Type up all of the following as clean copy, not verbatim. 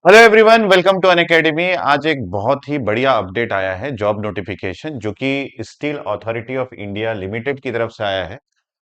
Hello everyone, welcome to Unacademy. आज एक बहुत ही बढ़िया अपडेट आया है, जॉब नोटिफिकेशन जो कि steel authority of India limited की तरफ से आया है।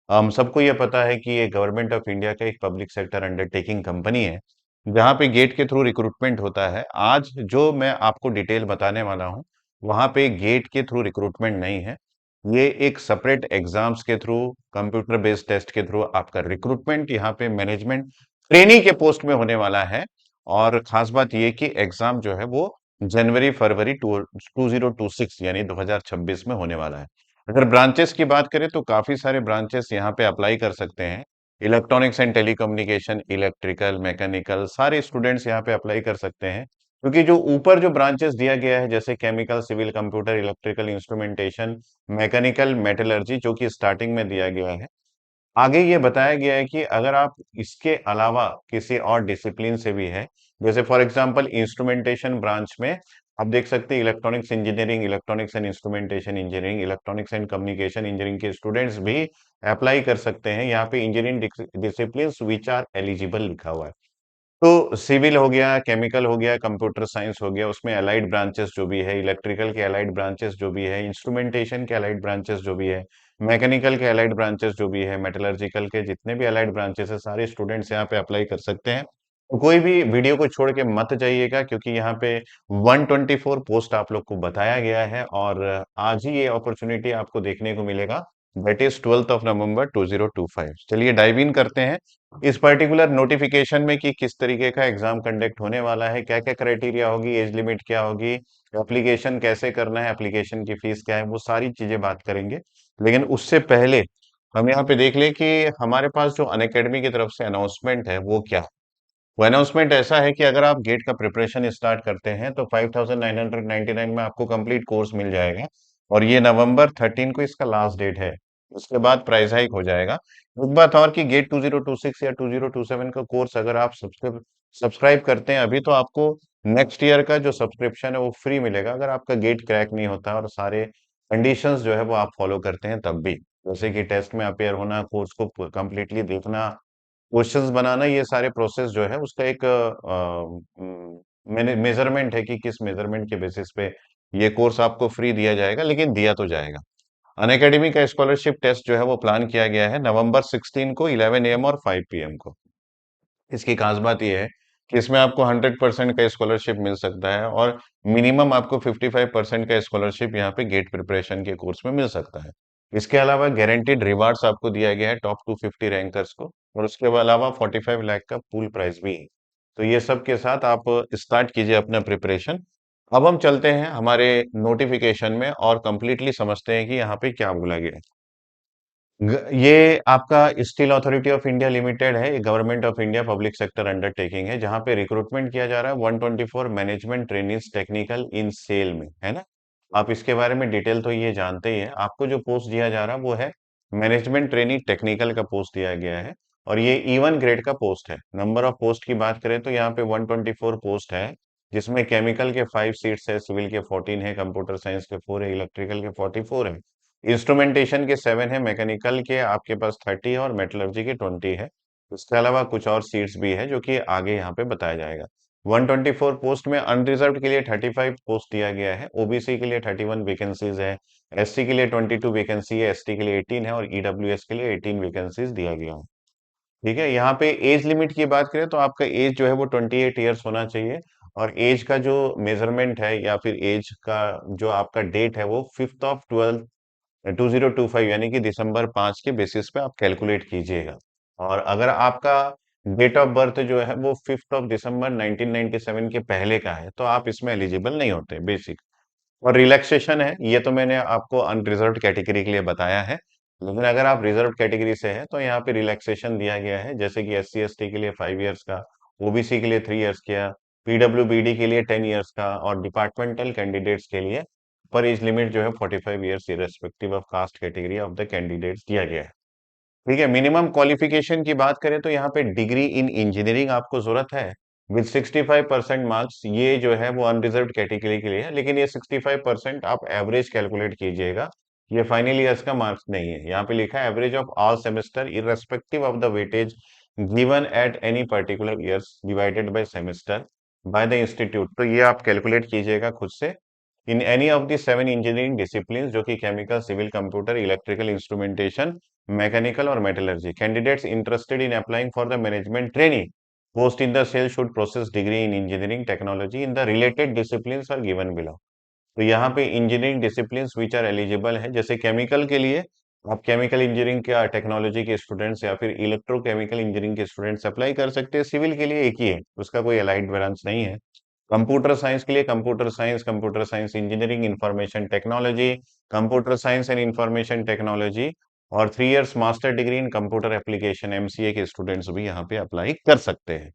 हम सबको ये पता है कि ये गवर्नमेंट ऑफ इंडिया का एक पब्लिक सेक्टर अंडरटेकिंग कंपनी है, जहाँ पे गेट के थ्रू रिक्रूटमेंट होता है। आज जो मैं आपको डिटेल बताने वाला हूँ, वहाँ पे गेट के थ्रू रिक्रूटमेंट नहीं है। ये एक सेपरेट एग्जाम्स के थ्रू, कंप्यूटर बेस्ड टेस्ट के थ्रू आपका रिक्रूटमेंट यहाँ पे मैनेजमेंट ट्रेनी के पोस्ट में होने वाला है। और खास बात ये कि एग्जाम जो है वो जनवरी फरवरी 2026 यानी 2026 में होने वाला है। अगर ब्रांचेस की बात करें तो काफी सारे ब्रांचेस यहाँ पे अप्लाई कर सकते हैं। Electronics and telecommunication, electrical, mechanical, सारे स्टूडेंट्स यहाँ पे अप्लाई कर सकते हैं। क्योंकि जो ऊपर जो ब्रांचेस दिया गया है, जैसे chemical, civil, computer, electrical, instrumentation, mechanical, metallurgy, जो कि स्टार्टिंग में दिया गया है, आगे ये बताया गया है कि अगर आप इसके अलावा किसी और डिसिप्लिन से भी है, जैसे फॉर एग्जांपल इंस्ट्रूमेंटेशन ब्रांच में आप देख सकते हैं electronics engineering, electronics and instrumentation engineering, electronics and communication engineering के स्टूडेंट्स भी अप्लाई कर सकते हैं। यहाँ पे engineering discipline which are eligible लिखा हुआ है। तो सिविल हो गया, केमिकल हो गया, कंप्यूटर साइंस हो गया, उसमें अलाइड ब्रांचेस जो भी है, इलेक्ट्रिकल के अलाइड ब्रांचेस जो भी है, इंस्ट्रूमेंटेशन के अलाइड ब्रांचेस जो भी है, मैकेनिकल के अलाइड ब्रांचेस जो भी है, मेटलर्जिकल के जितने भी अलाइड ब्रांचेस है, सारे स्टूडेंट्स यहाँ पे अप्लाई कर सकते हैं। तो कोई भी वीडियो को छोड़ के मत जाइएगा, क्योंकि यहाँ पे 124 पोस्ट आप लोग को बताया गया है और आज ही ये अपॉर्चुनिटी आपको देखने को मिलेगा। दैट इज 12 नवंबर 2025। चलिए डाइव इन करते हैं इस पर्टिकुलर नोटिफिकेशन में कि किस तरीके का एग्जाम कंडक्ट होने वाला है, क्या क्या क्राइटेरिया होगी, एज लिमिट क्या होगी, एप्लीकेशन कैसे करना है, एप्लीकेशन की फीस क्या है, वो सारी चीजें बात करेंगे। लेकिन उससे पहले हम यहाँ पे देख लें कि हमारे पास जो अनअकैडमी की तरफ से अनाउंसमेंट है वो क्या है। वो अनाउंसमेंट ऐसा है कि अगर आप गेट का प्रिपरेशन स्टार्ट करते हैं तो 5,999 में आपको कंप्लीट कोर्स मिल जाएगा। और ये नवंबर 13 को इसका लास्ट डेट है। उसके बाद प्राइस हाइक हो जाएगा। एक बात और कि गेट 2026 या 2027 का कोर्स अगर आप सब्सक्राइब करते हैं अभी, तो आपको नेक्स्ट ईयर का जो सब्सक्रिप्शन है वो फ्री मिलेगा, अगर आपका गेट क्रैक नहीं होता और सारे कंडीशंस जो है वो आप फॉलो करते हैं तब भी। जैसे कि टेस्ट में अपेयर होना, कोर्स को कंप्लीटली देखना, क्वेश्चंस बनाना, ये सारे प्रोसेस जो है उसका एक मेजरमेंट है कि किस मेजरमेंट के बेसिस पे ये कोर्स आपको फ्री दिया जाएगा, लेकिन दिया तो जाएगा। अनअकैडमी का स्कॉलरशिप टेस्ट जो है वो प्लान किया गया है नवंबर 16 को 11 AM और 5 PM को। इसकी खास बात यह है कि इसमें आपको 100% का स्कॉलरशिप मिल सकता है और मिनिमम आपको 55% का स्कॉलरशिप यहाँ पे गेट प्रिपरेशन के कोर्स में मिल सकता है। इसके अलावा गारंटीड रिवार्ड्स आपको दिया गया है टॉप 250 रैंकर्स को, और उसके अलावा 45 लाख का पूल प्राइज भी है। तो ये सब के साथ आप स्टार्ट कीजिए अपना प्रिपरेशन। अब हम चलते हैं हमारे नोटिफिकेशन में और कंप्लीटली समझते हैं कि यहाँ पे क्या बोला गया है। ये आपका steel authority of India limited है, ये government of India public sector undertaking है, जहां पे रिक्रूटमेंट किया जा रहा है 124 मैनेजमेंट ट्रेनीज टेक्निकल इन सेल में, है ना। आप इसके बारे में डिटेल तो ये जानते ही हैं। आपको जो पोस्ट दिया जा रहा है वो है मैनेजमेंट ट्रेनी टेक्निकल का पोस्ट दिया गया है, और ये E1 ग्रेड का पोस्ट है। नंबर ऑफ पोस्ट की बात करें तो यहाँ पे 124 पोस्ट है, जिसमें केमिकल के 5 सीट्स है, सिविल के 14 है, कंप्यूटर साइंस के 4 है, इलेक्ट्रिकल के 44 है, इंस्ट्रूमेंटेशन के 7 है, मैकेनिकल के आपके पास 30 है और मेटलर्जी के 20 है। इसके अलावा कुछ और सीट्स भी है जो कि आगे यहाँ पे बताया जाएगा। 124 पोस्ट में अनरिजर्व्ड के लिए 35 पोस्ट दिया गया है, ओबीसी के लिए 31 वैकेंसीज है, एससी के लिए 22 वैकेंसी है, एसटी के लिए 18 है और ईडब्ल्यूएस के लिए 18 वैकेंसीज दिया गया है। ठीक है, यहाँ पे एज लिमिट की बात करें तो आपका एज जो है वो 28 ईयर्स होना चाहिए। और एज का जो मेजरमेंट है या फिर एज का जो आपका डेट है वो 5/12 2025 यानी कि दिसंबर 5 के बेसिस पे आप कैलकुलेट कीजिएगा। और अगर आपका डेट ऑफ बर्थ जो है वो 5 दिसंबर 1997 के पहले का है, तो आप इसमें एलिजिबल नहीं होते बेसिक। और रिलैक्सेशन है, ये तो मैंने आपको अनरिजर्व्ड कैटेगरी के लिए बताया है। लेकिन अगर आप रिजर्व कैटेगरी से हैं तो यहाँ पे रिलैक्सेशन दिया गया है, जैसे कि एस सी एस टी के लिए 5 ईयर्स का, ओबीसी के लिए 3 ईयर्स का, पीडब्ल्यूबीडी के लिए 10 ईयर्स का, और डिपार्टमेंटल कैंडिडेट्स के लिए पर एज लिमिट जो है 45 years irrespective of caste category of the candidates दिया गया है। ठीक है, मिनिमम क्वालिफिकेशन की बात करें तो यहाँ पे डिग्री इन इंजीनियरिंग आपको जरूरत है विद 65% मार्क्स। ये जो है वो अनरिजर्व्ड कैटेगरी के लिए है, लेकिन ये 65% आप एवरेज कैलकुलेट कीजिएगा। ये फाइनल ईयर्स का मार्क्स नहीं है। यहाँ पे लिखा है average of all semester irrespective of the weightage given at any particular years divided by semester. By the institute, तो ये आप कैलकुलेट कीजिएगा खुद से। In any of the 7 engineering discipline, जो कि chemical, civil, computer, electrical, instrumentation, mechanical और metallurgy, candidates interested in applying for the management training post in the SAIL should process degree in engineering technology in the related discipline are given below. तो यहाँ पे engineering disciplines which are eligible है, जैसे chemical के लिए आप chemical engineering के technology के स्टूडेंट्स या फिर इलेक्ट्रोकेमिकल इंजीनियरिंग के स्टूडेंट्स अप्लाई कर सकते हैं। सिविल के लिए एक ही है, उसका कोई अलाइड ब्रांच नहीं है। कंप्यूटर साइंस के लिए computer science engineering, information technology, computer science and information technology और 3 years master degree in computer application MCA के स्टूडेंट्स भी यहाँ पे अप्लाई कर सकते हैं।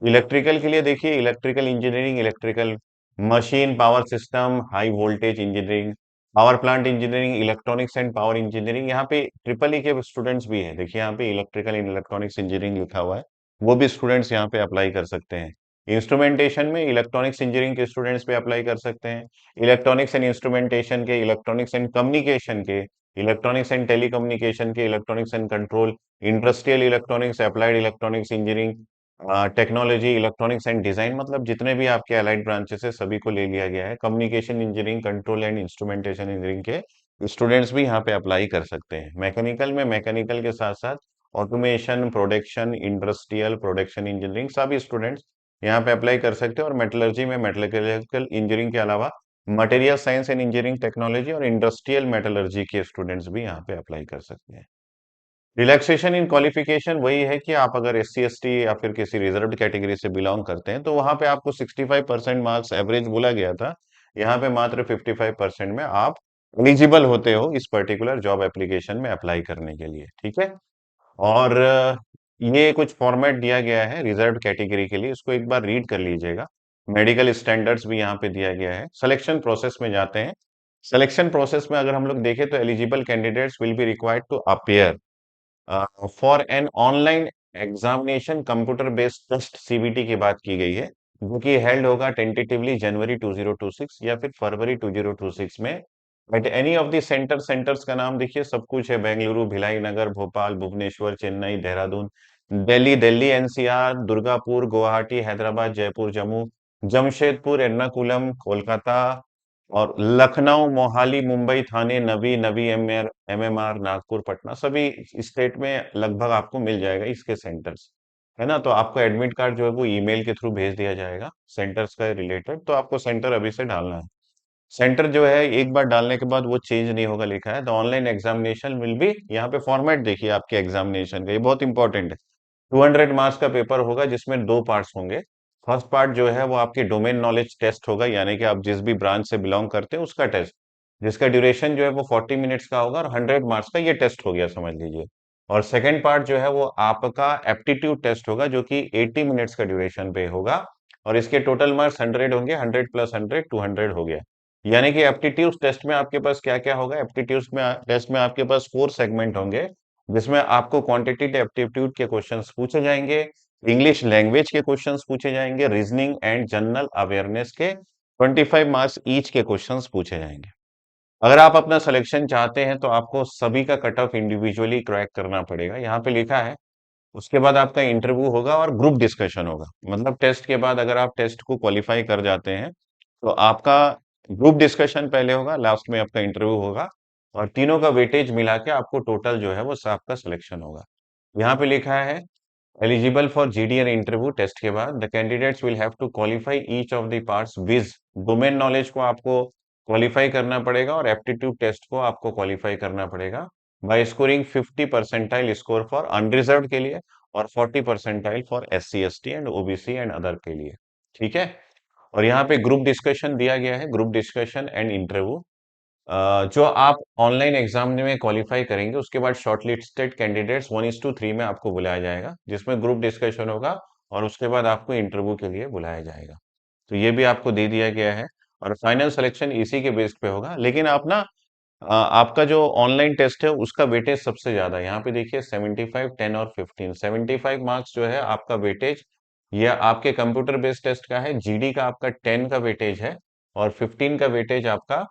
इलेक्ट्रिकल के लिए देखिए, electrical engineering, electrical machine, power system, high voltage engineering, power plant engineering, electronics and power engineering, यहाँ पे ट्रिपल ई के स्टूडेंट्स भी हैं। देखिए यहाँ पे इलेक्ट्रिकल एंड इलेक्ट्रॉनिक्स इंजीनियरिंग लिखा हुआ है, वो भी स्टूडेंट्स यहाँ पे अप्लाई कर सकते हैं। इंस्ट्रूमेंटेशन में इलेक्ट्रॉनिक्स इंजीनियरिंग के स्टूडेंट्स पे अप्लाई कर सकते हैं। इलेक्ट्रॉनिक्स एंड इंस्ट्रूमेंटेशन के, इलेक्ट्रॉनिक्स एंड कम्युनिकेशन के, इलेक्ट्रॉनिक्स एंड टेलीकम्युनिकेशन के, electronics and control, industrial electronics, applied electronics engineering, technology, electronics and design, मतलब जितने भी आपके अलाइड ब्रांचेस है सभी को ले लिया गया है। Communication engineering, control and instrumentation engineering के स्टूडेंट्स भी यहाँ पे अप्लाई कर सकते हैं। मैकेनिकल में मैकेनिकल के साथ साथ automation, production, industrial production engineering, सभी स्टूडेंट्स यहाँ पे अप्लाई कर सकते हैं। और मेटलर्जी में मेटलर्जिकल इंजीनियरिंग के अलावा material science and engineering technology और इंडस्ट्रियल मेटलर्जी के स्टूडेंट्स भी यहाँ पे अप्लाई कर सकते हैं। रिलैक्सेशन इन क्वालिफिकेशन वही है कि आप अगर एस सी एस टी या फिर किसी रिजर्व्ड कैटेगरी से बिलोंग करते हैं तो वहां पे आपको 65% मार्क्स एवरेज बोला गया था। यहाँ पे मात्र 55% में आप एलिजिबल होते हो इस पर्टिकुलर जॉब एप्लीकेशन में अप्लाई करने के लिए, ठीक है। और ये कुछ फॉर्मेट दिया गया है रिजर्व कैटेगरी के लिए, इसको एक बार रीड कर लीजिएगा। मेडिकल स्टैंडर्ड्स भी यहाँ पे दिया गया है। सिलेक्शन प्रोसेस में जाते हैं। सिलेक्शन प्रोसेस में अगर हम लोग देखें तो eligible candidates will be required to appear for an online examination computer based test, CBT की बात की गई है, जो कि हेल्ड होगा टेंटेटिवली जनवरी 2026 या फिर फरवरी 2026 में at any of the centres का नाम देखिए, सब कुछ है। बेंगलुरु, भिलाई नगर, भोपाल, भुवनेश्वर, चेन्नई, देहरादून, दिल्ली एनसीआर, दुर्गापुर, गुवाहाटी, हैदराबाद, जयपुर, जम्मू, जमशेदपुर, एर्नाकुलम, कोलकाता और लखनऊ, मोहाली, मुंबई, थाने, नवी नवी एमएमआर, नागपुर, पटना, सभी स्टेट में लगभग आपको मिल जाएगा इसके सेंटर्स, है ना। तो आपको एडमिट कार्ड जो है वो ईमेल के थ्रू भेज दिया जाएगा सेंटर्स का रिलेटेड, तो आपको सेंटर अभी से डालना है। सेंटर जो है एक बार डालने के बाद वो चेंज नहीं होगा, लिखा है the online examination will be, यहाँ पे फॉर्मेट देखिए आपके एग्जामिनेशन का, ये बहुत इंपॉर्टेंट है। 200 मार्क्स का पेपर होगा जिसमें 2 पार्ट्स होंगे। फर्स्ट पार्ट जो है वो आपकी डोमेन नॉलेज टेस्ट होगा, यानी कि आप जिस भी ब्रांच से बिलोंग करते हैं उसका टेस्ट, जिसका ड्यूरेशन जो है वो 40 मिनट्स का होगा और 100 मार्क्स का ये टेस्ट हो गया समझ लीजिए। और सेकेंड पार्ट जो है वो आपका एप्टीट्यूड टेस्ट होगा, जो कि 80 मिनट्स का ड्यूरेशन पे होगा और इसके टोटल मार्क्स 100 होंगे, 100 + 100 200 हो गया। यानी कि एप्टीट्यूड टेस्ट में आपके पास क्या क्या होगा, एप्टीट्यूड में टेस्ट में आपके पास 4 सेगमेंट होंगे, जिसमें आपको क्वांटिटेटिव एप्टीट्यूड के क्वेश्चंस पूछे जाएंगे, इंग्लिश लैंग्वेज के क्वेश्चंस पूछे जाएंगे, रीजनिंग एंड जनरल अवेयरनेस के 25 मार्क्स ईच के क्वेश्चंस पूछे जाएंगे। अगर आप अपना सिलेक्शन चाहते हैं तो आपको सभी का कट ऑफ इंडिविजुअली क्रैक करना पड़ेगा, यहाँ पे लिखा है। उसके बाद आपका इंटरव्यू होगा और ग्रुप डिस्कशन होगा, मतलब टेस्ट के बाद अगर आप टेस्ट को क्वालिफाई कर जाते हैं तो आपका ग्रुप डिस्कशन पहले होगा, लास्ट में आपका इंटरव्यू होगा और तीनों का वेटेज मिला के आपको टोटल जो है वो आपका सिलेक्शन होगा। यहाँ पे लिखा है eligible for GDN interview test के बाद the candidates will have to qualify each of the parts viz, domain knowledge को आपको क्वालिफाई करना पड़ेगा और एप्टीट्यूड टेस्ट को आपको क्वालिफाई करना पड़ेगा by scoring 50 percentile score for unreserved के लिए और 40 percentile for SC ST and OBC and other के लिए, ठीक है। और यहाँ पे ग्रुप डिस्कशन दिया गया है, ग्रुप डिस्कशन एंड इंटरव्यू जो आप ऑनलाइन एग्जाम में क्वालिफाई करेंगे उसके बाद शॉर्टलिस्टेड कैंडिडेट्स 1:3 में आपको बुलाया जाएगा, जिसमें ग्रुप डिस्कशन होगा और उसके बाद आपको इंटरव्यू के लिए बुलाया जाएगा। तो ये भी आपको दे दिया गया है और फाइनल सिलेक्शन इसी के बेस पे होगा। लेकिन आप ना आपका जो ऑनलाइन टेस्ट है उसका वेटेज सबसे ज्यादा है, यहाँ पे देखिए 75, 10 और 15, 75 मार्क्स जो है आपका वेटेज, ये आपके कंप्यूटर बेस्ड टेस्ट का है। जीडी का आपका 10 का वेटेज है और 15 का वेटेज आपका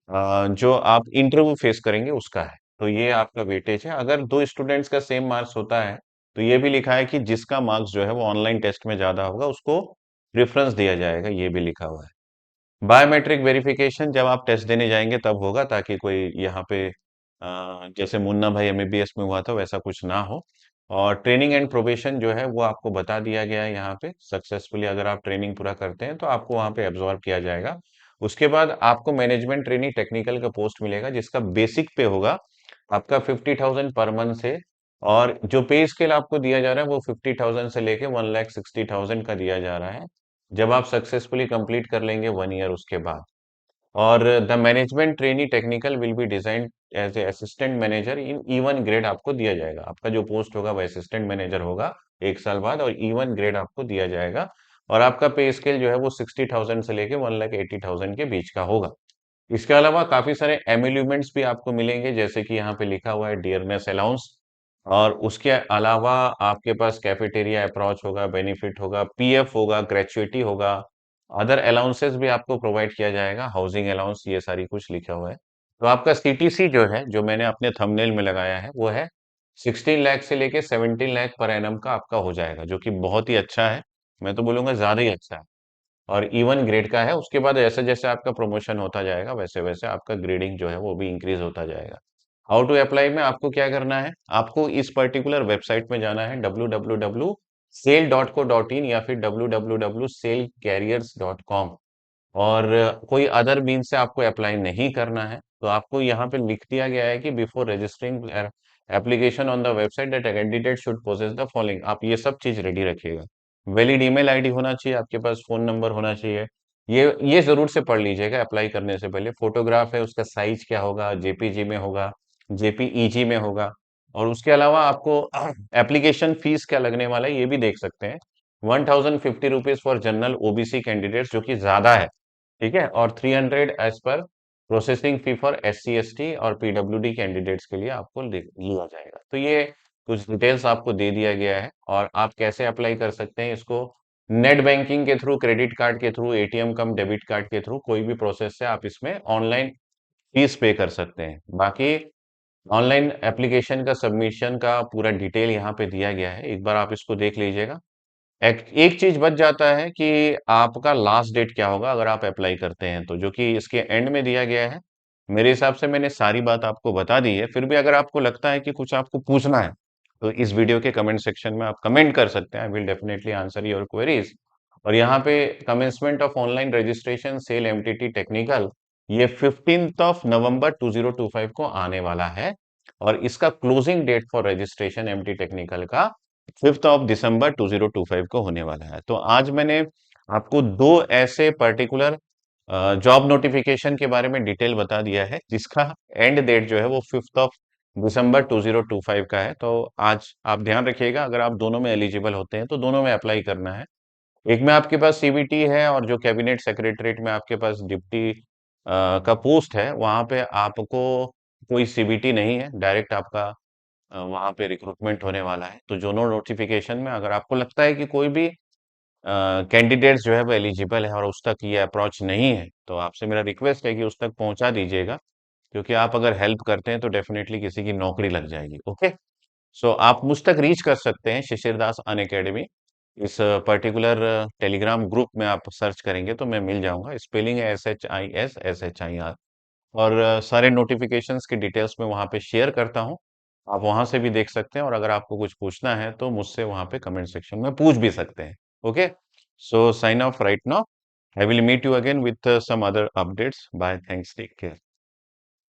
जो आप इंटरव्यू फेस करेंगे उसका है। तो ये आपका वेटेज है। अगर दो स्टूडेंट्स का सेम मार्क्स होता है तो ये भी लिखा है कि जिसका मार्क्स जो है वो ऑनलाइन टेस्ट में ज्यादा होगा उसको प्रेफरेंस दिया जाएगा, ये भी लिखा हुआ है। बायोमेट्रिक वेरिफिकेशन जब आप टेस्ट देने जाएंगे तब होगा, ताकि कोई यहाँ पे जैसे मुन्ना भाई एमबीबीएस में हुआ था वैसा कुछ ना हो। और ट्रेनिंग एंड प्रोबेशन जो है वो आपको बता दिया गया है यहाँ पे, सक्सेसफुली अगर आप ट्रेनिंग पूरा करते हैं तो आपको वहाँ पे एब्जॉर्ब किया जाएगा। उसके बाद आपको मैनेजमेंट ट्रेनिंग टेक्निकल का पोस्ट मिलेगा, जिसका बेसिक पे होगा आपका 50,000 पर मंथ से। और जो पे स्केल आपको दिया जा रहा है वो 50,000 से लेके 1,60,000 का दिया जा रहा है, जब आप सक्सेसफुली कंप्लीट कर लेंगे 1 ईयर उसके बाद। और the management trainee technical will be design as a assistant manager in E1 grade आपको दिया जाएगा। आपका जो पोस्ट होगा वो असिस्टेंट मैनेजर होगा 1 साल बाद, और E1 ग्रेड आपको दिया जाएगा। और आपका पे स्केल जो है वो 60,000 से लेके 1,80,000 के बीच का होगा। इसके अलावा काफी सारे एम्यूलमेंट्स भी आपको मिलेंगे, जैसे कि यहाँ पे लिखा हुआ है डियरनेस अलाउंस। और उसके अलावा आपके पास कैफेटेरिया अप्रोच होगा, बेनिफिट होगा, पीएफ होगा, ग्रेचुइटी होगा। अदर अलाउंसेस भी आपको प्रोवाइड किया जाएगा, हाउसिंग अलाउंस, ये सारी कुछ लिखा हुआ है। तो आपका सीटीसी जो है, जो मैंने अपने थंबनेल में लगाया है, वो है 16 लाख से लेके 17 लाख पर एनम का आपका हो जाएगा, जो कि बहुत ही अच्छा है। मैं तो बोलूंगा ज्यादा ही अच्छा है। और E1 ग्रेड का है। उसके बाद जैसे जैसे आपका प्रमोशन होता जाएगा वैसे वैसे आपका ग्रेडिंग जो है वो भी इंक्रीज होता जाएगा। हाउ टू अप्लाई में आपको क्या करना है, आपको इस पर्टिकुलर वेबसाइट में जाना है www.sale.co.in या फिर www.salecarriers.com। और कोई अदर मीन से आपको अप्लाई नहीं करना है। तो आपको यहाँ पे लिख दिया गया है कि before registering application on the website that candidate should possess the following. आप ये सब चीज रेडी रखिएगा। वैलिड ईमेल आईडी होना चाहिए आपके पास, फोन नंबर होना चाहिए। ये जरूर से पढ़ लीजिएगा अप्लाई करने से पहले। फोटोग्राफ है, उसका साइज क्या होगा, जेपीजी में होगा, जेपीईजी में होगा। और उसके अलावा आपको एप्लीकेशन फीस क्या लगने वाला है ये भी देख सकते हैं। 1,050 rupees for general OBC candidates, जो कि ज्यादा है, ठीक है। और 300 as per processing fee for SC ST और PWD कैंडिडेट्स के लिए आपको लिया जाएगा। तो ये कुछ डिटेल्स आपको दे दिया गया है। और आप कैसे अप्लाई कर सकते हैं इसको, नेट बैंकिंग के थ्रू, क्रेडिट कार्ड के थ्रू, एटीएम कम डेबिट कार्ड के थ्रू, कोई भी प्रोसेस से आप इसमें ऑनलाइन फीस पे कर सकते हैं। बाकी ऑनलाइन एप्लीकेशन का सबमिशन का पूरा डिटेल यहाँ पे दिया गया है, एक बार आप इसको देख लीजिएगा। एक चीज बच जाता है कि आपका लास्ट डेट क्या होगा अगर आप अप्लाई करते हैं तो, जो कि इसके एंड में दिया गया है। मेरे हिसाब से मैंने सारी बात आपको बता दी है। फिर भी अगर आपको लगता है कि कुछ आपको पूछना है तो इस वीडियो के कमेंट सेक्शन में आप कमेंट कर सकते हैं। I will definitely answer your queries. और यहाँ पे commencement of online registration SAIL MTT technical, ये 15 नवंबर 2025 को आने वाला है। और इसका closing date for registration MT technical का 5 दिसंबर 2025 को होने वाला है। तो आज मैंने आपको दो ऐसे पर्टिकुलर जॉब नोटिफिकेशन के बारे में डिटेल बता दिया है, जिसका एंड डेट जो है वो 5 दिसंबर 2025 का है। तो आज आप ध्यान रखिएगा, अगर आप दोनों में एलिजिबल होते हैं तो दोनों में अप्लाई करना है। एक में आपके पास सीबीटी है, और जो कैबिनेट सेक्रेटरीट में आपके पास डिप्टी का पोस्ट है, वहां पे आपको कोई सीबीटी नहीं है, डायरेक्ट आपका वहां पे रिक्रूटमेंट होने वाला है। तो दोनों नोटिफिकेशन में अगर आपको लगता है कि कोई भी कैंडिडेट्स जो है वो एलिजिबल है और उस तक ये अप्रोच नहीं है, तो आपसे मेरा रिक्वेस्ट है कि उस तक पहुंचा दीजिएगा। क्योंकि आप अगर हेल्प करते हैं तो डेफिनेटली किसी की नौकरी लग जाएगी। ओके। सो आप मुझ तक रीच कर सकते हैं, शिशिर दास अन अकेडमी। इस पर्टिकुलर टेलीग्राम ग्रुप में आप सर्च करेंगे तो मैं मिल जाऊंगा। स्पेलिंग है SHISSHIR। और सारे नोटिफिकेशंस की डिटेल्स मैं वहाँ पे शेयर करता हूँ। आप वहाँ से भी देख सकते हैं, और अगर आपको कुछ पूछना है तो मुझसे वहाँ पे कमेंट सेक्शन में पूछ भी सकते हैं। Okay. So sign off right now. I will meet you again with some other updates. Bye, thanks, take care.